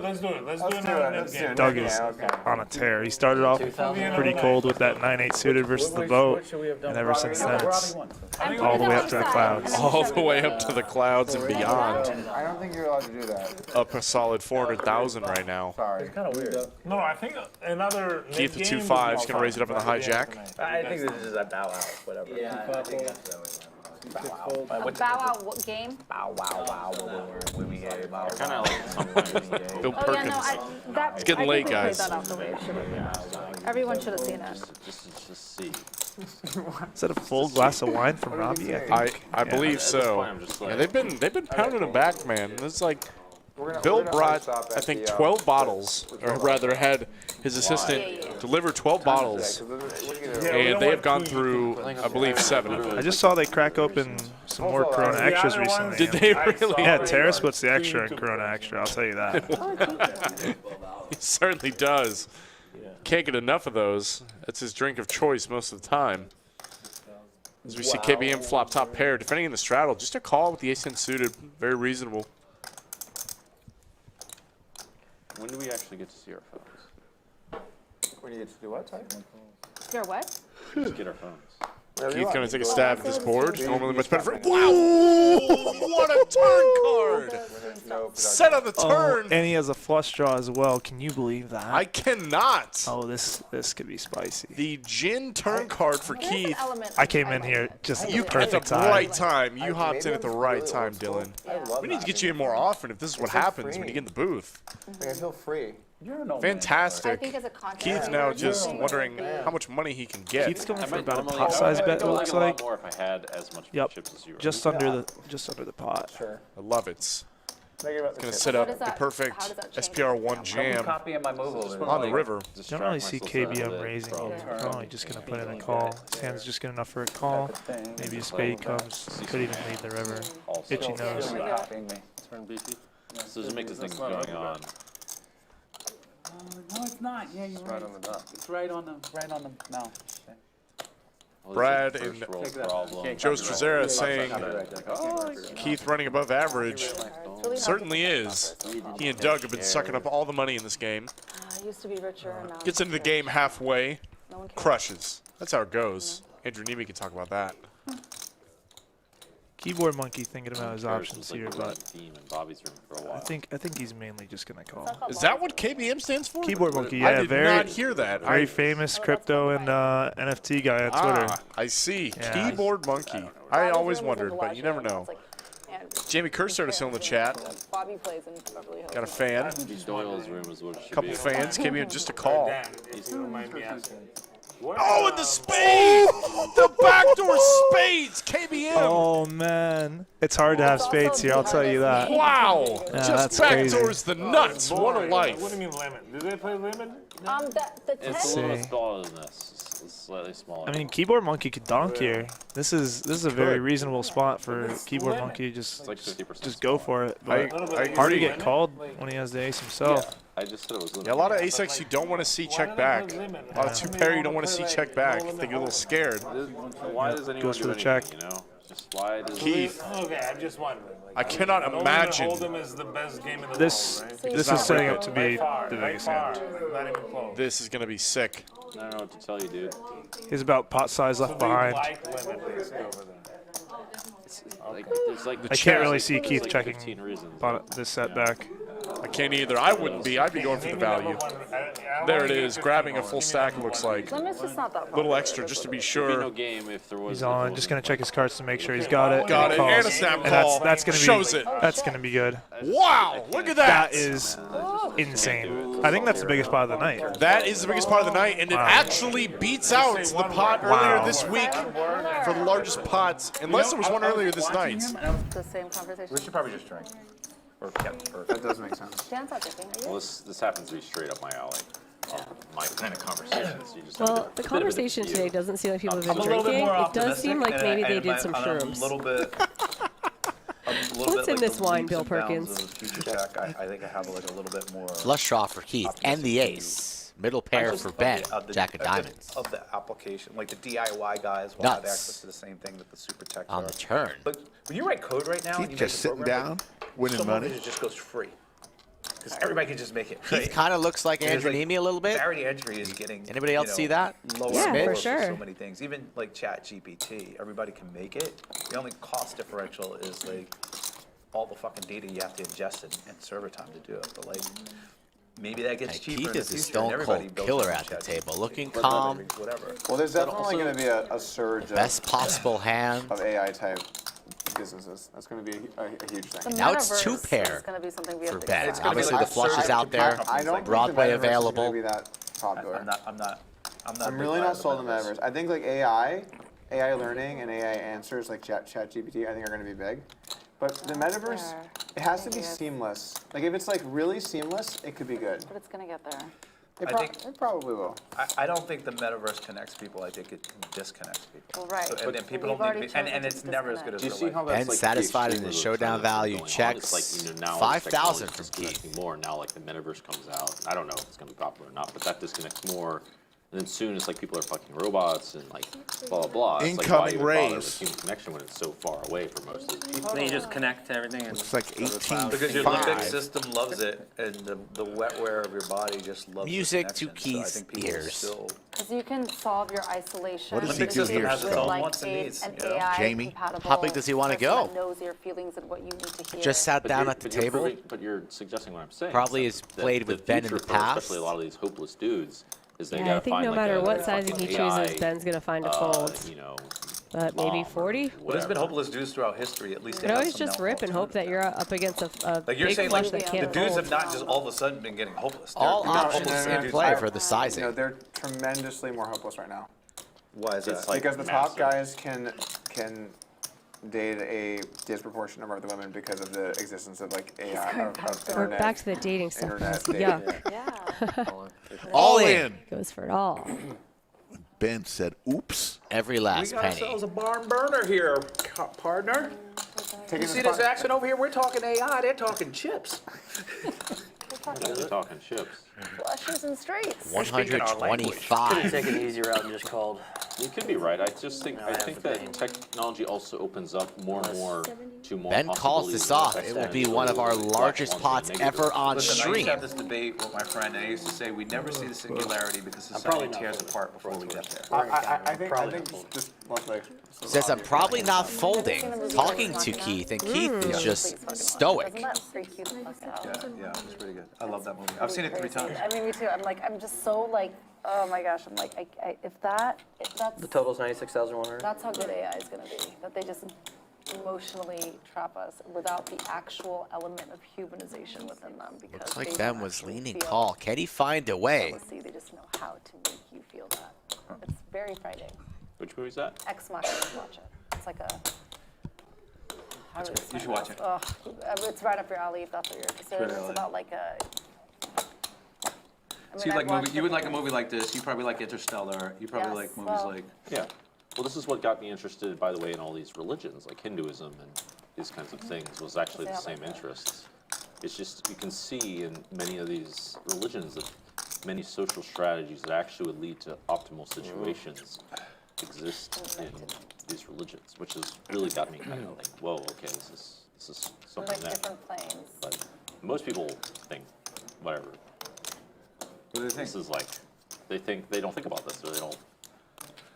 Let's do it. Let's do another game. Doug is on a tear. He started off pretty cold with that 9-8 suited versus the boat, and ever since then it's all the way up to the clouds. All the way up to the clouds and beyond. I don't think you're allowed to do that. Up a solid 400,000 right now. Sorry. It's kind of weird. No, I think another. Keith with 2-5 is going to raise it up in the hijack. I think this is a bow out, whatever. Yeah, I think that's Bow out what game? Bow wow. When we get bow. kind of like something. Bill Oh yeah, no, Perkins. It's getting late, guys. That off the way it should have. Everyone should have seen it. Just see. Is that a full glass of wine from Robbie? I believe so. Yeah, they've been pounding him back, man. It's like Bill brought, I think, 12 bottles, or rather had his assistant deliver 12 bottles, and they have gone through, I believe, 7 of them. I just saw they crack open some more Corona Extras recently. Did they really? Yeah, Terrace puts the extra in Corona Extra, I'll tell you that. He certainly does. Can't get enough of those. That's his drink of choice most of the time. As we see KBM flop top pair, defending in the straddle. Just a call with the ace-10 suited. Very reasonable. When do we actually get to see our phones? When you get to do what type? Your what? Just get our phones. Keith going to take a stab at this board. Normally much better for him. Wow! What a turn card! Set on the turn. And he has a flush draw as well. Can you believe that? I cannot. Oh, this could be spicy. The gin turn card for Keith. I came in here just At the perfect time. right time. You hopped in at the right time, Dylan. We need to get you in more often if this is what happens when you get in the booth. I feel free. Fantastic. I think as a contract. Keith's now just wondering how much money he can get. Keith's going for about a pot size bet, it looks like. More if I had as much chips as you were. Just under the pot. Sure. I love it. Going to set up the perfect SPR1 jam on the river. Don't really see KBM raising. Probably just going to put in a call. His hand's just good enough for a call. Maybe a spade comes. Could even lead the river. Itchy nose. Turn beefy. So just make this thing going on. No, it's not. Yeah, you're right. on the dot. It's right on the no. Brad and Joe Strazera saying Keith running above average. Certainly is. He and Doug have been sucking up all the money in this game. Used to be richer. Now Gets into the game halfway, crushes. That's how it goes. Andrew Nemi can talk about that. Keyboard Monkey thinking about his options here, but I think he's mainly just gonna call. Is that what KBM stands for? Keyboard Monkey, I yeah, did very not hear that. very famous crypto and NFT guy on Twitter. I see. Yeah. Keyboard Monkey. I always wondered, but you never know. Jamie Kerr still in the chat. Bobby plays in Beverly Hills. Got a fan. Doyle's room is what it should Couple be. fans. KBM just a call. Dan, might be asking. Oh, and the spade! The backdoor spades! KBM! Oh man, it's hard to have spades here. I'll tell you that. Wow! Yeah, Just that's crazy. backdoors the nuts. What a life. What do you mean lemon? Do they play lemon? The 10. It's a little bit see. smaller than this. It's slightly smaller. I mean, Keyboard Monkey could donk here. This is a very reasonable spot for Keyboard Monkey. It's like 50%. Just go for it. But I hard to agree. get called when he has the ace himself. I just said it was Yeah, a lot of ace-X you don't want to see check back. A lot of two-pair you don't want to see check back. They get a little scared. Why does anyone Goes do for the anything, check. you know? Just why does Keith, Okay, I'm just wondering. I cannot imagine. Hold'em is the best game in the This world, right? this is setting up to be the biggest hand. Not even close. This is going to be sick. I don't know what to tell you, dude. He's about pot size left behind. Like lemon basically over there. Like, there's like I can't really see there's Keith like checking 15 reasons. this setback. I can't either. I wouldn't be. I'd be going for the value. There it is. Grabbing a full stack, it looks like. Lemon's just not that A little extra just to be There'd be no sure. game if there was. He's on. Just gonna check his cards to make sure he's got it. Got it. Calls. And a snap And call. that's gonna be Shows it. That's gonna be good. Wow. Look at that. That is insane. I think that's the biggest pot of the night. That is the biggest pot of the night, and it actually beats out the pot earlier this week for the largest pots, unless there was one earlier this night. the same conversation. We should probably just drink. Or that does make sense. Dan's not drinking, are you? Well, this happens to be straight up my alley. My kind of conversations. You just Well, the conversation today doesn't seem like people have been I'm a little bit drinking. more It does seem like maybe they did some I'm shrooms. a little bit. What's in this wine, Bill Perkins? I think I have like a little bit more. Flush draw for Keith and the ace. Middle pair for Ben. Jack of diamonds. Of the application, like the DIY guys will have Nuts. access to the same thing that the super tech On are. the turn. But when you write code right now, and you Keith just make a sitting program, down, winning some of money. it just goes free. Because everybody can just make it. He kind of looks like There's, Andrew like, Nemi a little bit. Barrier to entry is getting. Anybody else see that? Lower Yeah, and for lower sure. So many things. Even like Chat GPT, everybody can make it. The only cost differential is like all the fucking data you have to ingest and server time to do it. But like maybe that gets Hey, cheaper Keith in the is a future. stone and everybody cold builds killer their own at the Chat table, GPT, looking whatever, calm. Whatever. Well, there's But definitely also- going to be a surge Best possible hand. of AI type businesses. That's going to be a huge The thing. Now it's metaverse 2 pair is gonna be something we for have to Ben. accept. It's gonna be Obviously, like the flush is surge out there. companies I don't like think the Broadway metaverse available. is going to be that popular. I'm not. I'm I'm really not sold on the metaverse. I think like AI learning and AI answers like ChatGPT, I think are going to be big. But the metaverse, there. it has to I be think it is. seamless. Like if it's like really seamless, it could be good. But it's gonna get there. It, I think- it probably will. I don't think the metaverse connects people. I think it disconnects people. Well, right. So, and then people We've don't already need to be, chosen and to it's never as good as Do you real see life. how that's Ben like satisfied the in the extreme of showdown those trends value going on? checks. It's like, now 5,000 technology is from Keith. disconnecting more now, like the metaverse comes out. I don't know if it's going to be popular or not, but that disconnects more. And then soon it's like people are fucking robots and like blah, blah, blah. It's like, why Incoming even bother with rays. human connection when it's so far away for most of the people? Then you just connect to everything and It's like Because your limbic 18.5. system loves it, and the wetware of your body just loves the Music to connection. So I Keith's think people ears. still- Because you can solve your isolation What does he Limbic do system here, has its Scott? own like wants and needs. an You know? AI Jamie? compatible How big does he wanna person go? that knows your feelings and what you need to hear. Just sat But down you're- at the but you're table. proving- But you're suggesting what I'm saying. Probably is has that played the with Ben in future the for past. especially a lot of these hopeless dudes, is they Yeah, I gotta think find no like matter a what size fucking he AI, chooses, Ben's gonna find a fold. you know, But maybe mom or 40? But there's been whatever. hopeless dudes throughout history. At least You they can have always some just now rip and hope that you're alternative. up against a Like you're big saying, flush like that the can't dudes fold. have not just all of a sudden been getting hopeless. All They're options hopeless in dudes. play for the You know, sizing. they're tremendously more hopeless right now. Why is that? like Because the top massive. guys can date a disproportionate number of the women because of the existence of like AI of We're internet. back to the dating stuff. internet guys. dating. Yuck. Yeah. All in. Goes for it all. Ben said, oops. Every last penny. a barn burner here, partner. Taking See the this spot- action over here? We're talking AI. They're talking chips. They're talking chips. Flushes and straights. 125. Take it easier out and just called. You could be right. I just think No, I I think have that the pain. technology also opens up more and more to more. Ben calls this off. It will be one of our largest pots ever on Listen, I used stream. to have this debate with my friend, and I used to say we never see the singularity because probably society not tears folding. apart before we get there. I think Probably not just watch like. Says I'm probably not folding. Talking to Keith, and Keith is just stoic. Doesn't that freak you the fuck out? Yeah, it's pretty good. I love that movie. I've seen it 3 times. I mean, me too. I'm just so like, oh my gosh. I'm like, if that's The total's 96,100. that's how good AI is gonna be. That they just emotionally trap us without the actual element of humanization within them. Because Looks like they Ben don't was actually leaning feel call. Can he find a way? jealousy. They just know how to make you feel that. It's very frightening. Which movie is that? Ex Machina, watch it. It's like a. How do I You explain should watch this? it. It's right up your alley if that's what you're interested in. It's right It's alley. about like a. I So mean, you like I've watched movie? You would like a different movie like this. You probably like Interstellar. You probably Yes, like movies well- like. Yeah. Well, this is what got me interested, by the way, in all these religions, like Hinduism and these kinds of things, was actually the same interests. It's just, you can see in many of these religions that many social strategies that actually would lead to optimal situations exist in these religions, which has really got me kind of like, whoa, okay, this is something like that. different planes. But most people think, whatever, What do they think? this is like, they don't think about this, or they don't.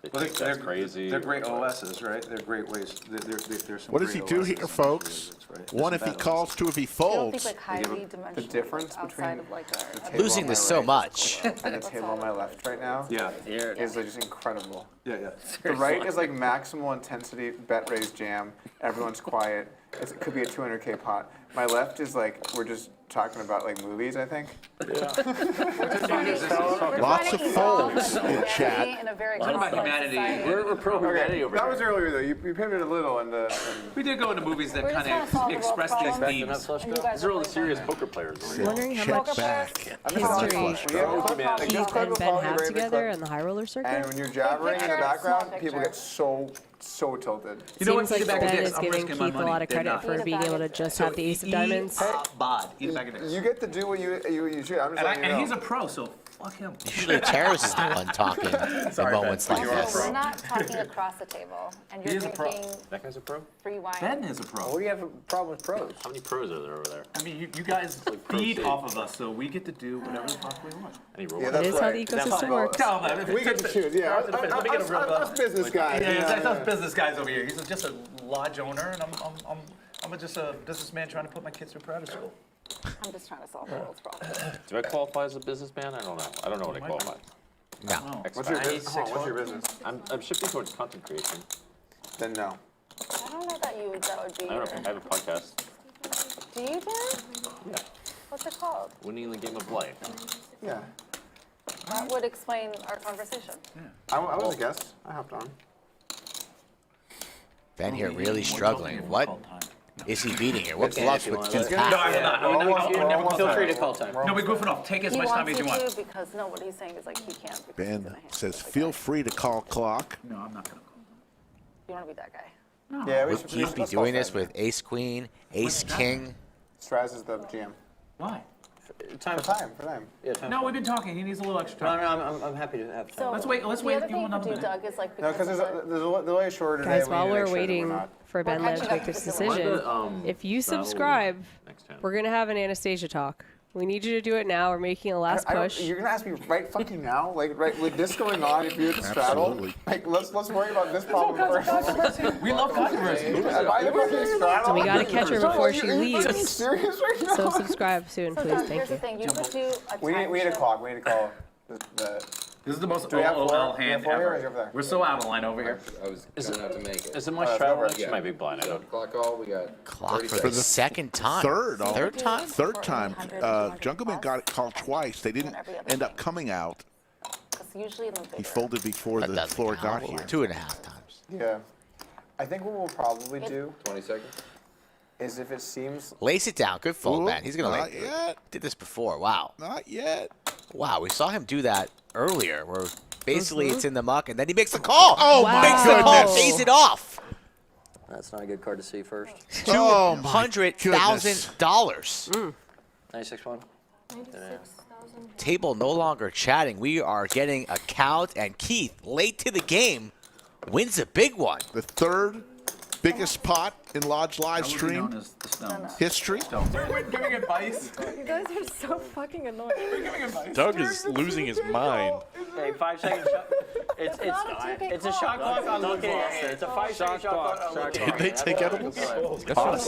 They Well, think that's crazy. They're or great whatever. OSs, right? They're great ways. There's some What does great he do OSs here, in folks? religions, right? There's One some if he bad calls, OSs. two if he I don't think folds. like highly dimensional. difference outside between of like the a. table Losing on this my so right much. and the table on my left right now Yeah, is like just incredible. yeah. The right is like maximal intensity bet raise jam. Everyone's quiet. It could be a 200K pot. My left is like we're just talking about like movies. I think. Lots of folds in chat. In a very Talking about complex humanity. society. We're pro humanity over That here. was earlier though. You pivoted a little and. We did go into movies that We're just kind trying to solve of the world's express these problems. themes. Let's And you go. guys These are all the playing serious them. poker players. Wondering how Check much back. history We have a clip on the Keith good clip and of Ben Holly have Raven together clip. in the high roller And circuit. when you're jabbering in the picture, background, small people picture. get so tilted. You know what? Seems like Take it back to Ben this. is I'm giving risking my Keith a money. lot of They're credit not. for being able to just have the ace of diamonds. Bod. Eat it back executives. You get to do what you should. I'm just letting you know. And he's a pro, so fuck him. Usually Terrace is the one talking in moments like this. We're not talking across the table, and you're drinking That guy's a pro? free wine. Ben is a pro. What do you have a problem with pros? How many pros are there over there? I mean, you guys feed off of us, so we get to do whatever the fuck we want. Any Yeah, rules? that's It is how right. the ecosystem works. Tell him that. We get to choose. Yeah, Let me get a real us business guys. Yeah, it's us business guys over here. He's just a lodge owner, and I'm just a businessman trying to put my kids through private school. I'm just trying to solve the world's problems. Do I qualify as a businessman? I don't know. I don't know what I qualify. No. What's your business? What's your business? I'm shifting towards content creation. Then no. I don't know that would be I don't know. I have a podcast. Do you, Dan? Yeah. What's it called? Winning the game of life. Yeah. That would explain our conversation. I was a guest. I hopped on. Ben here really struggling. What is he beating here? What Okay, bluffs if you would wanna he let- No, pack? I'm not. Feel free to call time. No, we goofing off. Take as He much time wants as you you want. to because, no, what he's saying is like he can't. because he's Ben gonna hand says, it to the feel guy. free to call clock. No, I'm not gonna call. You want to be that guy. Yeah, we Would should. Keith be let's call doing this Straz. with ace queen, ace king? Straz is the GM. Why? Time. For time. Yeah, time. No, we've been talking. He needs a little extra No, time. no, I'm happy to have time. So Let's wait The give other him thing you another could do, minute. Doug, is like No, because because of the- there's a delay shorter today. Guys, we while need to we're make sure that waiting not- for Ben We're Lamb to catching make up this to the one. decision, if you Straddle subscribe, next time. we're going to have an Anastasia talk. We need you to do it now. We're making a last I don't- push. You're gonna ask me right fucking now, like right with this going on. If you're at the straddle, Absolutely. like let's worry about this problem first. We love controversy. Am I the fucking straddle? So we got to catch her before she Are you fucking leaves. serious right now? So subscribe soon, So please. Doug, Thank here's the you. thing, you could do a We need a time clock. We need to call the. This is the most Do we have OOL four? We have hand four here or is it ever. over there? We're so out of line over here. I was gonna have to make it. Is it my it's straddle? over. That's my big blind. I don't. Clock call, we got Clock 30 for seconds. the second time. Third. Third time? Third time. Jungleman got it called twice. They didn't end up coming out. Because usually in the He bigger. folded before That the doesn't floor count. got here. 2.5 times. Yeah. I think what we'll probably do 20 seconds. is if it seems Lace it down. Good fold, Ooh, man. He's going to not lay. yet. Did this before. Wow. Not yet. Wow, we saw him do that earlier where basically it's in the muck and then he makes the call. Oh, Wow. Makes the call. Pays it off. That's not a good card to see first. Oh, my $200,000. 96-1. 96,000. Table no longer chatting. We are getting a count, and Keith, late to the game, wins a big one. The third biggest pot in Lodge live That would be stream known as the Stones. history. We're giving advice. You guys are so fucking annoying. We're giving advice. Doug is losing his mind. Okay, 5 seconds. It's a shot clock on looking at it. It's a 5-second shot clock on looking Did at they it. take edibles?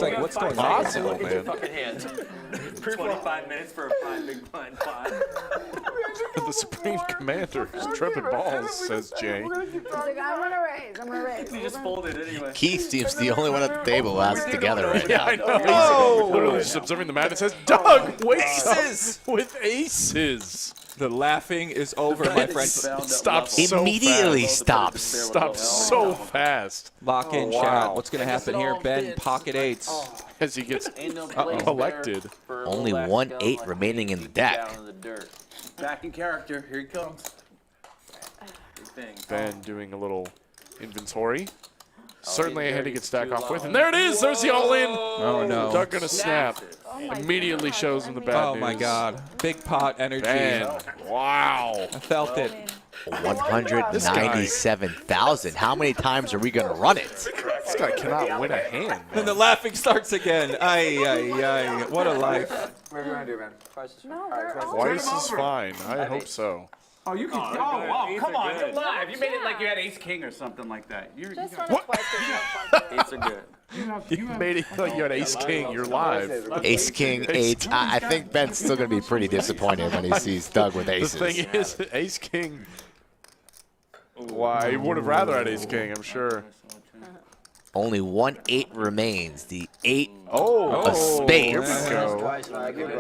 Like, what's going on? Possible, Look at your man. fucking hand. 25 minutes for a 5 big blind pot. The Supreme Commander is tripping balls, says Jay. He's like, I'm gonna raise. He just folded anyway. Keith seems the only one at the table who has it together right Yeah, now. I know. He's literally just observing the madness. Says Doug wakes up with aces. The laughing is over, my friend. Stops so Immediately fast. stops. Stops so fast Lock in, wow. chat. What's going to happen here? Ben, pocket eights. as he gets collected. Only 1-8 remaining in the deck. Back in character. Here he comes. Ben doing a little inventory. Certainly a hand to get stack off with. And there it is. There's the all-in. Oh, no. Doug gonna snap. Immediately shows him the bad news. Oh, my God. Big pot energy. Ben. Wow. I felt it. 197,000. How many times are we going to run it? This guy cannot win a hand. Then the laughing starts again. Ay, ay, ay. What a life. what do you want to do, man? No, they're all. Twice is fine. I hope so. Oh, you can. Oh, wow. Come on. You're live. You made it like you had ace king or something like that. You're, Just you run got, it twice. 'cause you have fun. Eights are good. You made it like you had ace king. You're live. Ace, king, 8. I think Ben's still going to be pretty disappointed when he sees Doug with The aces. thing is, ace king. Why, he would have rather had ace king, I'm sure. Only 1-8 remains. The 8 Oh, of spades. Here we go. Twice, not good.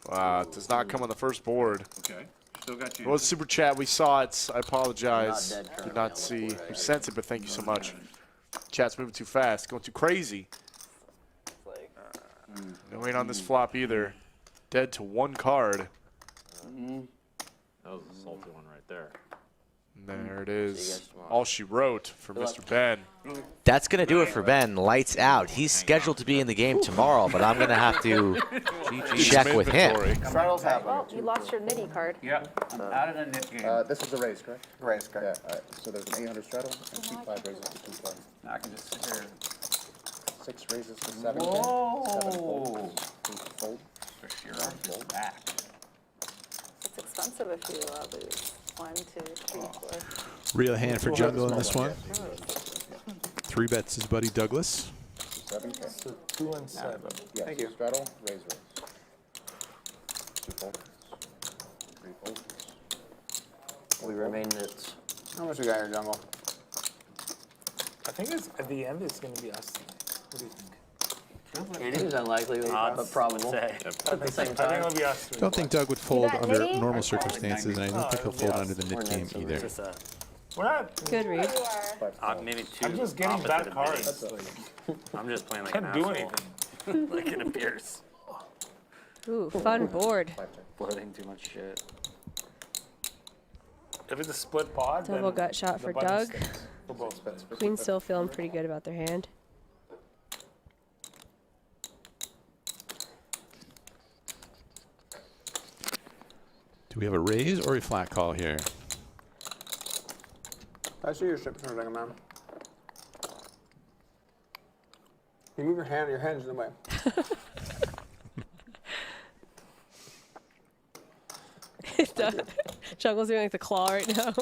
Wow, it does not come on the first board. okay. Still got you. Well, super chat, we saw it. I apologize. Not dead Did not see. We sent it, but thank you so much. Chat's moving too fast, going too crazy. No ain't on this flop either. Dead to one card. That was a salty one right there. And there it is. All she wrote for Mr. Ben. That's going to do it for Ben. Lights out. He's scheduled to be in the game tomorrow, but I'm going to have to check with him. Straddles happen. Well, you lost your nitty card. Yeah, out of the knit game. This is a raise, correct? Raise, correct. Yeah, so there's an 800 straddle and 5 raises to 2 play. I can just sit here. 6 raises to 7 Whoa. 7 folds. 8 fold. For sure, I'm back. It's expensive if you lose. 1, 2, 3, 4. Real hand for Jungle in this one. 3 bets his buddy Douglas. 7K. So 2 and 7. Yes, Thank you. straddle, raise. 2 folds. 3 folds. We remain nits. How much we got here, Jungle? I think it's at the end. It's going to be us. What do you think? It is unlikely, but probable. At the same I think time. it'll be us. Don't think Doug would fold got under nitty? normal circumstances, and I don't think he'll fold under the nit game either. We're not. Good read. Maybe 2. I'm just getting bad cards. I'm just playing like an Can't do asshole. anything. Like it appears. Ooh, fun board. Boarding too much shit. If it's a split pot, Double then gut shot the for button Doug. sticks for both. Queen's still feeling pretty good about their hand. Do we have a raise or a flat call here? I see your strip for a second, man. You move your hand's in the way. Jungle's doing like the claw right now.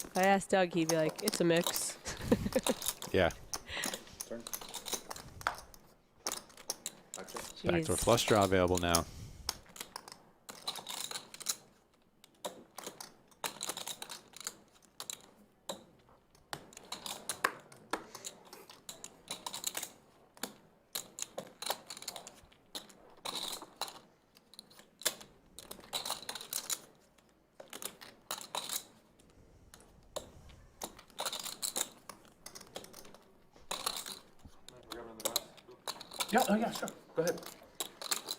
If I asked Doug, he'd be like, it's a mix. Yeah. Jeez. Backdoor flush draw available now. Yeah, oh yeah, sure. Go ahead.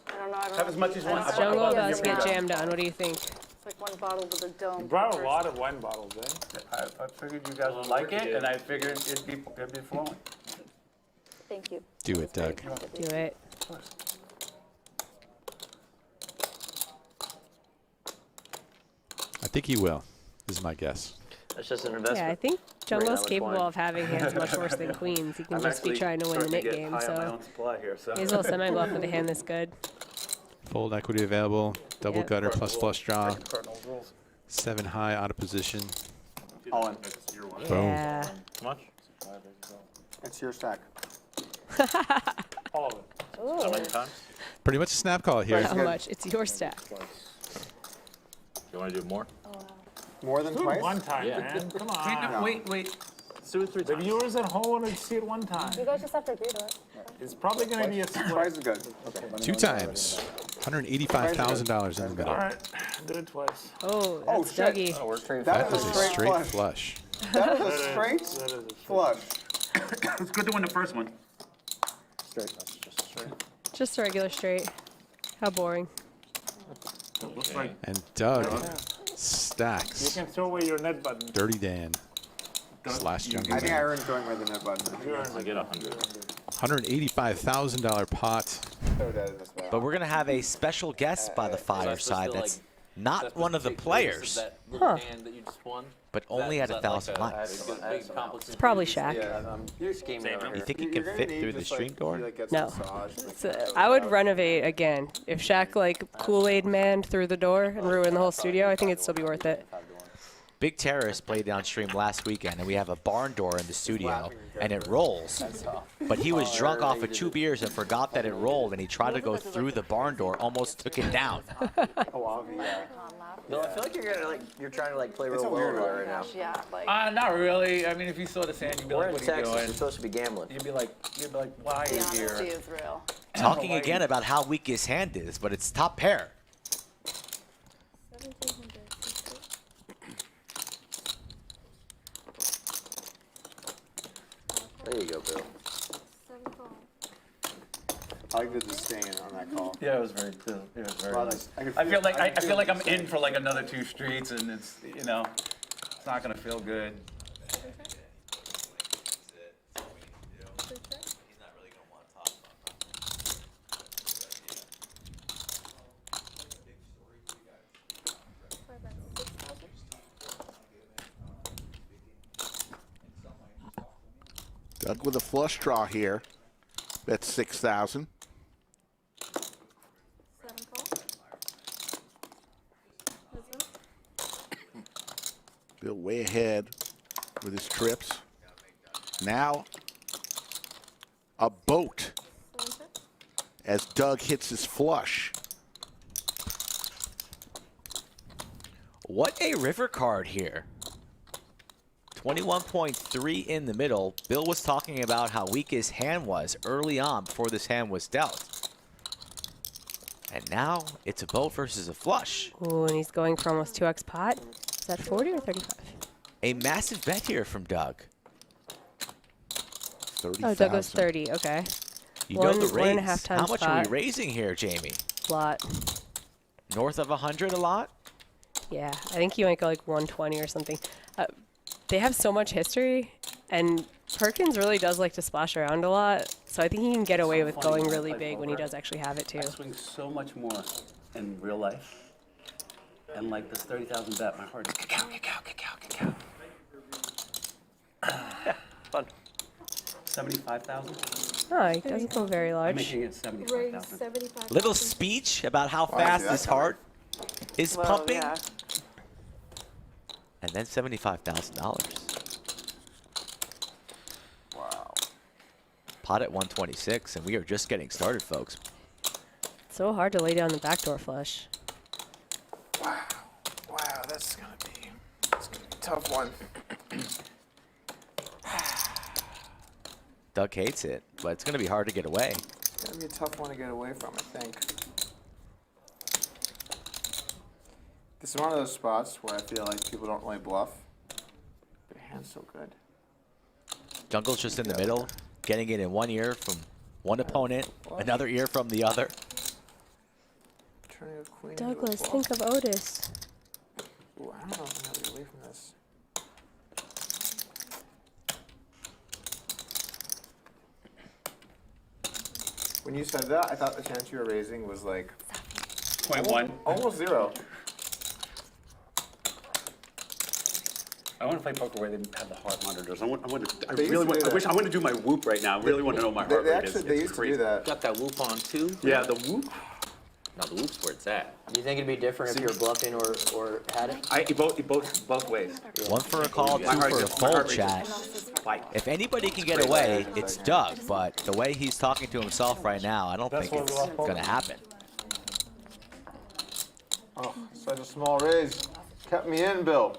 I don't know. I don't Have know as if much you- as I you don't want. know. Jungle Yeah, about to get yeah. jammed on. What do you think? It's like one bottle with a dome. You brought a first. lot of wine bottles, eh? I figured you guys would like it, and I figured it'd be flowing. Thank you. Do it, Doug. Do it. I think he will. This is my guess. That's just an investment. Yeah, I think Jungle's much capable wine. of having hands much worse than queens. He can I'm just be actually trying to win the starting nit get game, high on my so own supply here, so. may as well semi-bluff with a hand this good. Fold equity available. Double Yep. gutter plus flush draw. Cardinal rules. 7 high out of position. All in. Boom. Yeah. How much? It's your stack. All of it. How many times? Pretty much a snap call here. How much? It's your stack. You want to do more? More than Do it twice? one time, Yeah. man. Come Wait, on. no, wait. Let's do it 3 The times. viewers at home want to see it one time. You guys just have to agree to it. It's probably going to be a Twice split. is good. 2 times. $185,000 in the middle. All right, do it twice. Oh, Oh, that's shit. Dougie. Oh, we're straight That That was is a a straight straight flush. flush. That was a That straight is a flush. It's good to win the first one. Straight, that's just straight. Just a regular straight. How boring. Looks like And Doug You stacks. can throw away your net button. Dirty Dan. Slash Jungle I think I Man. earned going with the net button. I get 100. $185,000 pot. So dead in this battle. But we're going to have a special guest by the fireside that's not one of the players, Huh. but only at 1,000 likes. It's probably Shaq. You're scheming over You here. think he can fit through the stream door? No. I would renovate again. If Shaq like Kool-Aid Man through the door and ruined the whole studio, I think it'd still be worth it. Big Terrorist played on stream last weekend, and we have a barn door in the studio, and it rolls. But he was drunk off of 2 beers and forgot that it rolled, and he tried to go through the barn door, almost took it down. Oh, obviously, yeah. Bill, I feel like you're trying to play It's real a weird well one. right now. Gosh, yeah, like. Not really. I mean, if you saw the sand, you'd be We're like, in what are you Texas. doing? You're supposed to be gambling. You'd be like, why are The you honesty here? is real. Talking again about how weak his hand is, but it's top pair. There you go, Bill. I like the disdain on that call. Yeah, it was very Well, nice. I could I feel like I could I'm in for like another 2 streets, and it's it's not gonna feel good. Doug with a flush draw here. That's 6,000. Bill way ahead with his trips. Now a boat as Doug hits his flush. What a river card here. 21.3 in the middle. Bill was talking about how weak his hand was early on before this hand was dealt. And now it's a boat versus a flush. Ooh, and he's going for almost 2x pot. Is that 40 or 35? A massive bet here from Doug. 30,000. Oh, Doug goes 30. Okay. You know the 1.5 raise. times How much pot. are we raising here, Jamie? Lot. North of 100 a lot? Yeah, I think he might go like 120 or something. They have so much history, and Perkins really does like to splash around a lot, so I think he can get away with going really big when he does actually have it too. I swing so much more in real life. And like this 30,000 bet, my heart is cacao, cacao, cacao, cacao. Yeah, fun. 75,000? Oh, he doesn't go very I'm large. making it 75,000. Little speech about how fast his heart is pumping. Yeah. And then $75,000. Wow. Pot at 126, and we are just getting started, folks. It's so hard to lay down the backdoor flush. Wow. Wow, that's gonna be a tough one. Doug hates it, but it's going to be hard to get away. It's gonna be a tough one to get away from, I think. This is one of those spots where I feel like people don't really bluff. Their hand's so good. Jungle's just in the middle, getting it in one ear from one opponent, another ear from the other. Turning a queen Douglas, into a think of Otis. Ooh, I don't know if I'm gonna get away from this. When you said that, I thought the chance you were raising was like 0.1. almost 0. I want to play poker where they have the heart monitors. I want They used to to do that. I want to do my whoop right now. I really want to know my heart rate is. They It's used to crazy. do that. Got that whoop on too? Yeah, the whoop. No, the whoop's where it's at. You think it'd be different if you were bluffing or had it? Both ways. One for a call, two My heart for a rate- my fold, heart rate chat. just spiked. If anybody can get away, it's Doug, but the way he's talking to himself right now, I don't think it's going to happen. Oh, such a small raise. Kept me in, Bill.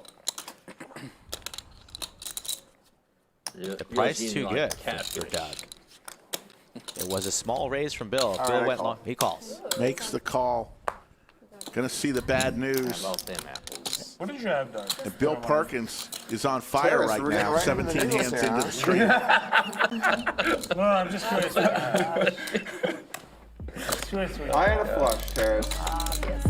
The price too good for Doug. It was a small raise from Bill. All Bill right, went call. long. He calls. Makes the call. Gonna see the bad news. About them apples. What did you have, Doug? And Bill Perkins is on fire Terrace, right right now, in the 17 needles hands here, into huh? the stream. No, I'm just curious. I had a flush, Terrace. Obvious.